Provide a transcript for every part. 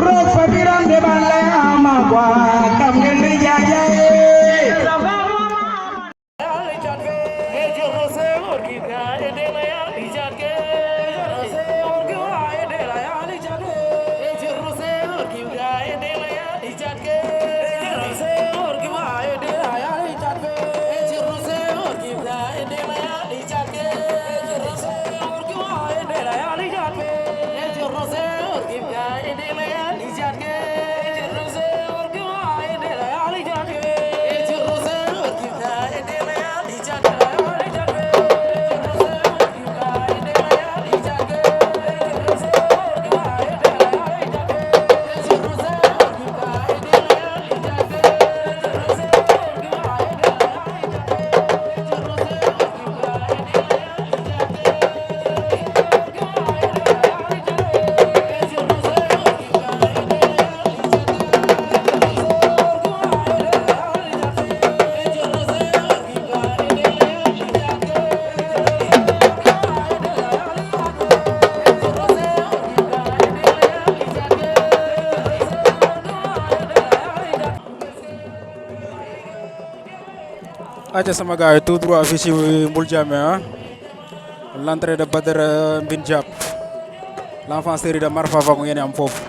Rock fabiram de balai ama kwa kam gendi jajae. Aja sama gars tout droit fii ci Mbul Jammeh l'entrée de Badara Mbine Diap l'enfant série de Marfa Fago ngeen am foofu.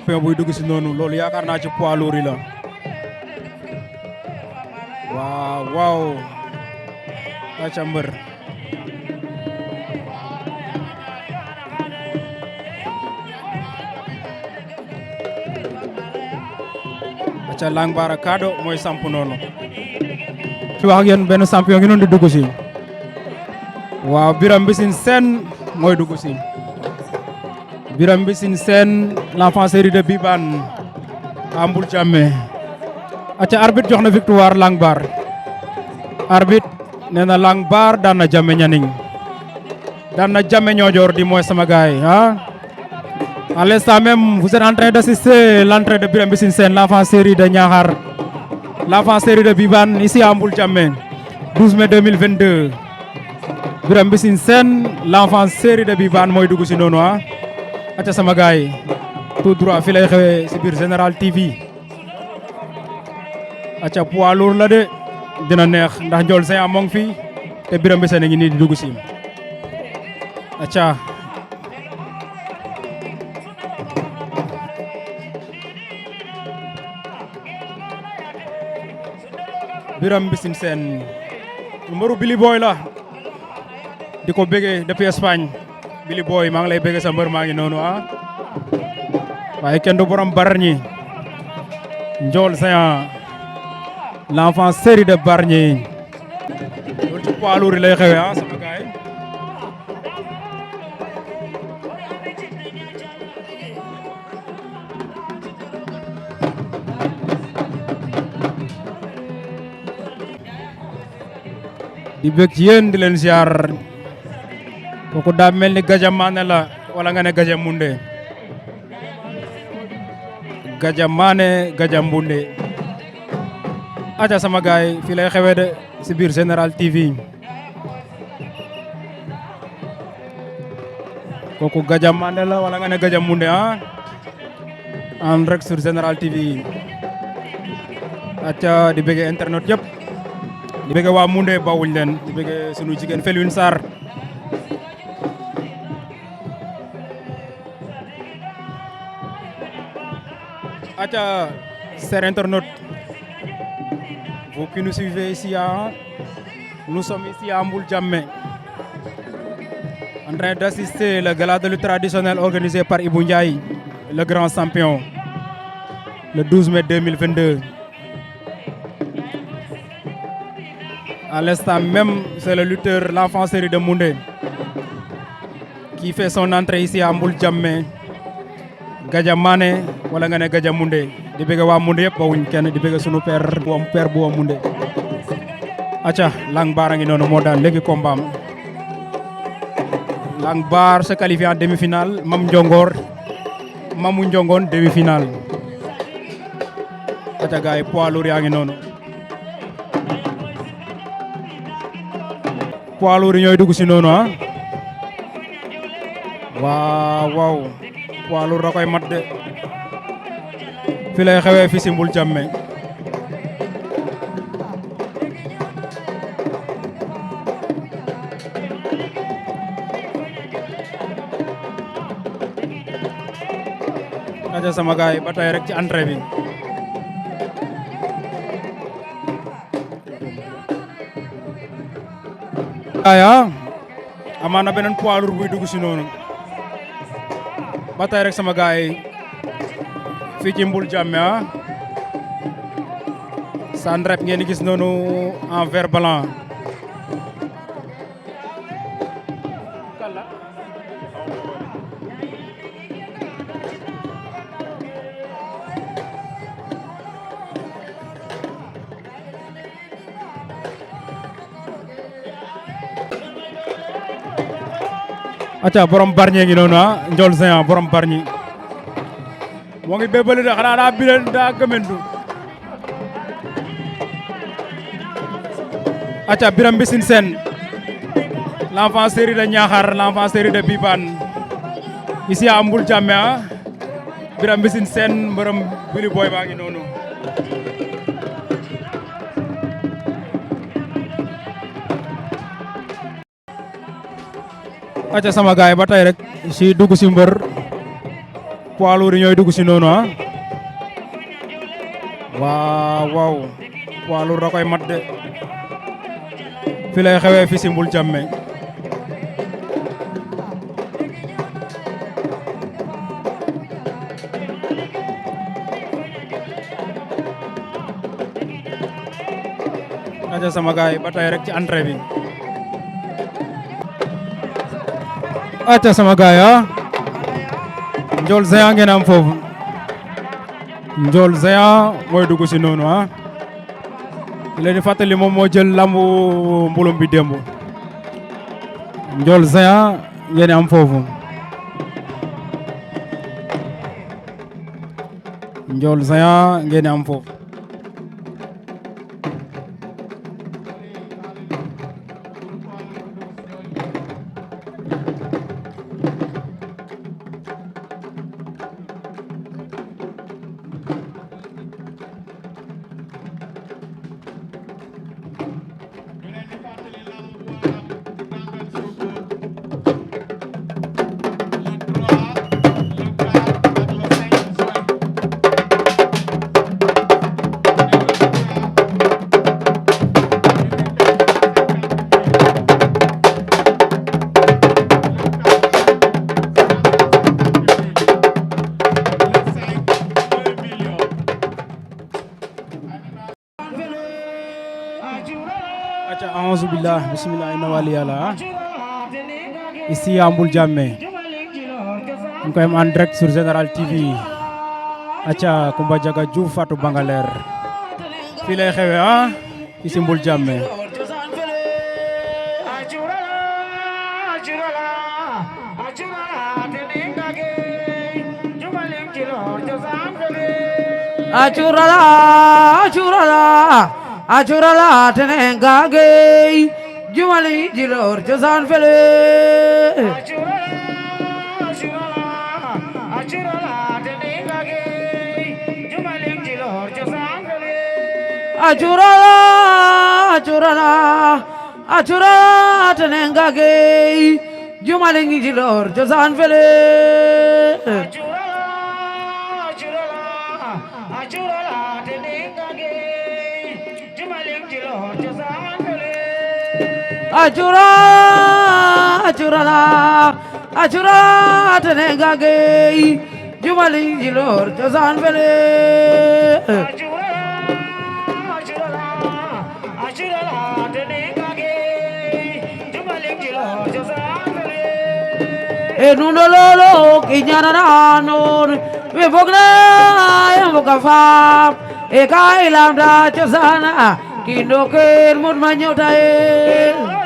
champion buy dugg si noonu loolu yaakaar naa ci poids lourd yi la waaw waaw aca mbër aca Lang Bara Kado mooy samp noonu ci wax ak yéen benn champion ngi noonu di dugg si waaw Biram Mbissine Sène mooy dugg si Biram Mbissine Sène l'enfant série de Bibane à Mbul Jammeh aca arbitre jox na victoire Lang Bara arbitre nee na Lang Bara daan na Jammeh Nianing daan na Jammeh Niodior di mooy sama gaay ah à l'instant même vous êtes en train d'assister l'entrée de Biram Mbissine Sène l'enfant série de Niakhar l'enfant série de Bibane ici à Mbul Jammeh 12 mai 2022 Biram Mbissine Sène l'enfant série de Bibane mooy dugg si noonu ah aca sama gaay tout droit fi lay xewee si biir Général TV aca poids lourd la de dina neex ndax Ndiol Saint moo ngi fi te Biram Mbissine a ngi nii di dugg si aca Biram Mbissine Sène numéro Billy Boy la di ko bëggee depuis Espagne Billy Boy maa ngi lay bëggee sa mbër maa ngi noonu ah waaye kenn du borom Bargny Ndiol Saint l'enfant série de Bargny loolu ci poids lourd lay xewee ah sama gaay di bëgg ci yéen di leen ziar kooku daa mel ni Gaja Mané la wala nga ne Gaja Mbunde Gaja Mané Gaja Mbunde aca sama gaay fii lay xewee de si biir Général TV kooku Gaja Mané la wala nga ne Gaja Mbunde ah en direct sur Général TV aca di bëgg internet yëpp di bëgg waa Mbunde bawuñ leen di bëgg sunu jigéen Felwine Sarr aca chers internautes vous qui nous suivez ici à Nous sommes ici à Mboul-Diamé en train d'assister le gala de lutte traditionnel organisé par Ibou Ndiaye, le grand champion, le 12 mai 2022. À l'instant même, c'est le lutteur, l'enfant série de Moundé, qui fait son entrée ici à Mboul-Diamé. Gadja Mané wala nga ne Gadja Moundé di bëgg waa Moundé yëpp bawuñ kenn di bëgg sunu père bu am Moundé. Acha Lang Bar a ngi noonu moo daan léegi combat am. Lang Bar se qualifie en demi-finale, Mamou Ndiongone demi-finale. Acha gaay poids lourd yaa ngi noonu. Poids lourd ñooy dugg si noonu ah. Waaw poids lourd da koy mat de. Fi lay xewee fi si Mboul-Diamé. Aja sama gaay ba tey rek ci entrée bi. Aya amaana beneen poids lourd buy dugg si noonu. Ba tey rek sama gaay fii ci Mboul-Diamé ah. Sandrep ngeen gis noonu en vert blanc. Acha borom Bargny ngi noonu ah Ndiol Géant borom Bargny moo ngi bébali de xanaa daa bileen daa gëmendu. Acha Biram Mbissine Sène l'enfant série de Niakhar, l'enfant série de Bibane ici à Mboul-Diamé ah. Biram Mbissine Sène mbërëm Billy Boy baa ngi noonu. Acha sama gaay ba tey rek si dugg si mbër poids lourd ñooy dugg si noonu ah. Waaw poids lourd da koy mat de. Fi lay xewee fi si Mboul-Diamé. Acha sama gaay ba tey rek ci entrée bi. Acha sama gaay ah. Ndiol Géant ngeen am foofu. Ndiol Géant mooy dugg si noonu ah. Leen di fàttali moom moo jël lambu mbulum bi démb. Ndiol Géant ngeen am foofu. Ndiol Géant ngeen am foofu. Acha a'uuzu billah bismillah inna wali yàlla ici à Mboul-Diamé ñu koy am en direct sur Général TV. Acha Kumba Jaga Diouf Fatou Bangaler fii lay xewe ah ici Mboul-Diamé. Achurala tenenga gay jumali jilor josan fele achurala tenenga gay jumali jilor josan fele Ajura ajurala ajura tenegage jumali jilor josan vele enundololo kinyana nanon we bogna bogafa e kai lamda josana kindoker mud manyotae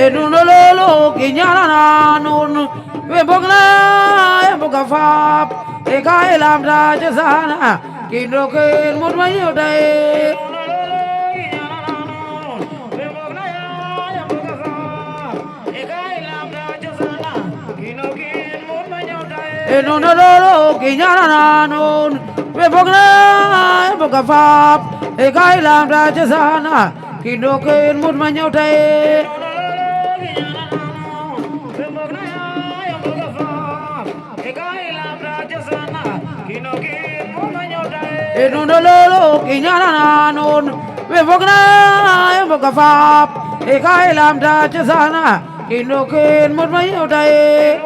enundololo kinyana nanon we bogna bogafa e kai lamda josana kindoker mud manyotae enundololo kinyana nanon we bogna bogafa e kai lamda josana kindoker mud manyotae enundololo kinyana nanon we bogna bogafa e kai lamda josana kindoker mud manyotae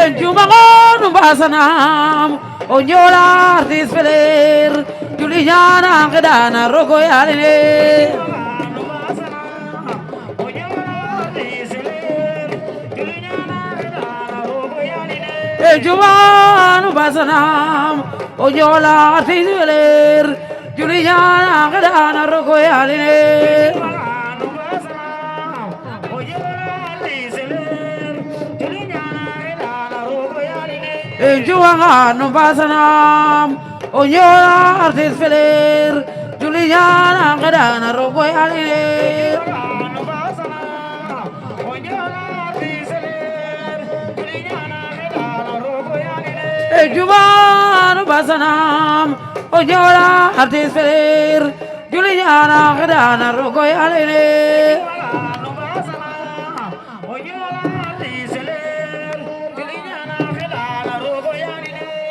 enjumangon basanam onyola artis peler juliana kedana rogo yaline enjumangon basanam onyola artis peler juliana kedana rogo yaline enjuangan basanam onyola artis peler juliana kedana rogo yaline enjuangan basanam onyola artis peler juliana kedana rogo yaline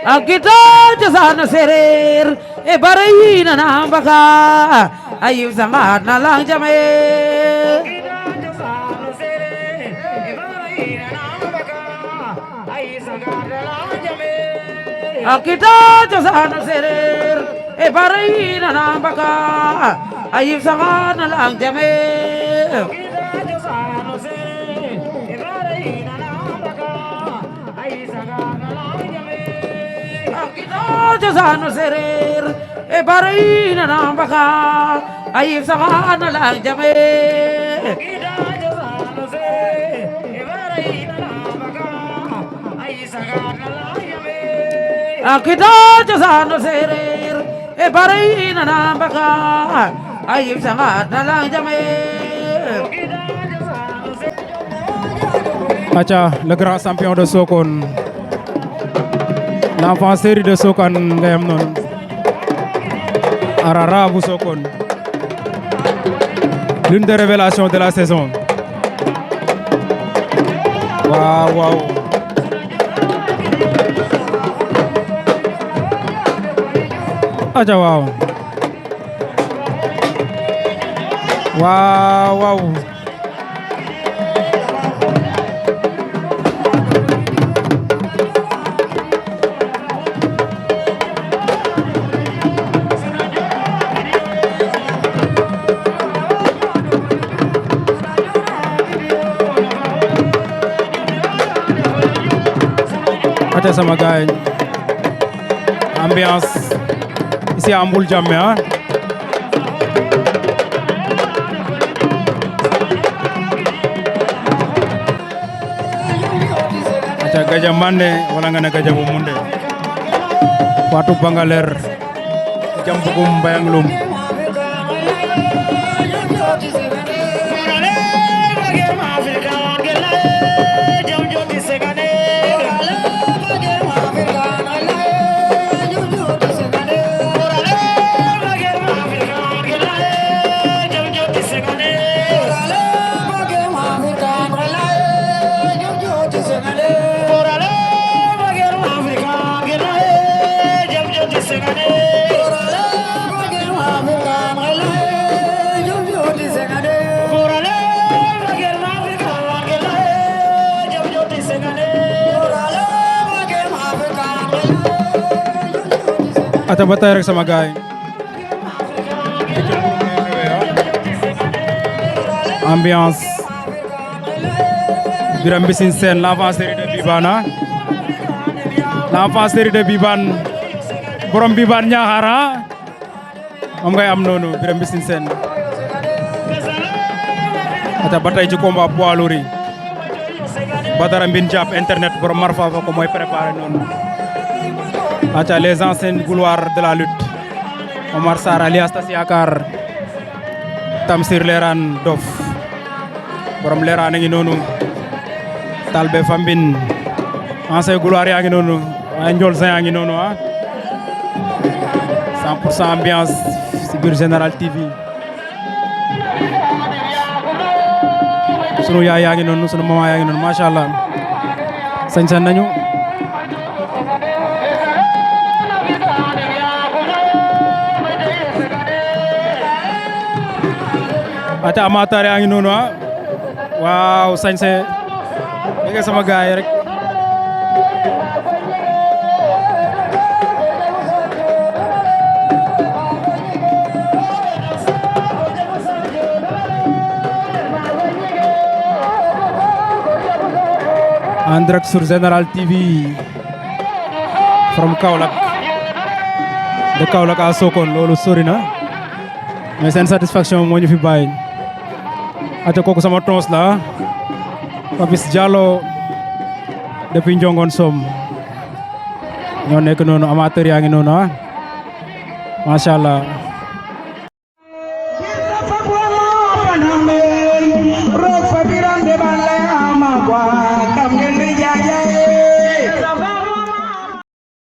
Kita jasana serer e barina nambaka ayu sangat nalang jame kita jasana serer e barina nambaka ayu sangat nalang jame jasano serer e barina nambaka ayif sakana lang jame kita jasano serer e barina nambaka ayif sakana lang jame Acha le grand champion de Sokone l'enfant série de Sokane ngayam non Arara bu Sokone l'une des révélations de la saison waaw aja waaw acha sama gaay ambiance ici à Mboul Diamé hein acha gaja mande wala nga ne gaja bu munde Fatou Bangaler jam bugum bayang lum Ata ba tayo rek sama gaay ambiance Biram Mbissine Sène l'enfant série de Bibana l'enfant série de Bibane borom Bibane Niakhara moom ngay am noonu Biram Mbissine Sène ata ba tey ci combat poids lourd yi Badara Mbine Diap internet borom Marfa fa ko mooy préparé noonu ata les anciennes gloires de la lutte Omar Sarr alias Tas Yakar Tamsir Leran Dof borom Leran a ngi noonu Talbe Fambine ancien gloire yaa ngi noonu waaye Ndiol Saint yaa ngi noonu 100% ambiance ci biir Général TV sunu yaay yaa ngi noonu sunu maman yaa ngi noonu macha allah sañ-sañ nañu ata amateur yaa ngi noonu waaw sañse dégg sama gaay rek en direct sur Général TV from Kaolack de Kaolack à Sokone loolu sori na mais seen satisfaction moo ñu fi bàyyi ate kooku sama tons la Papis Diallo depuis Njongon Som ñoo nekk noonu amateur yaa ngi noonu macha allah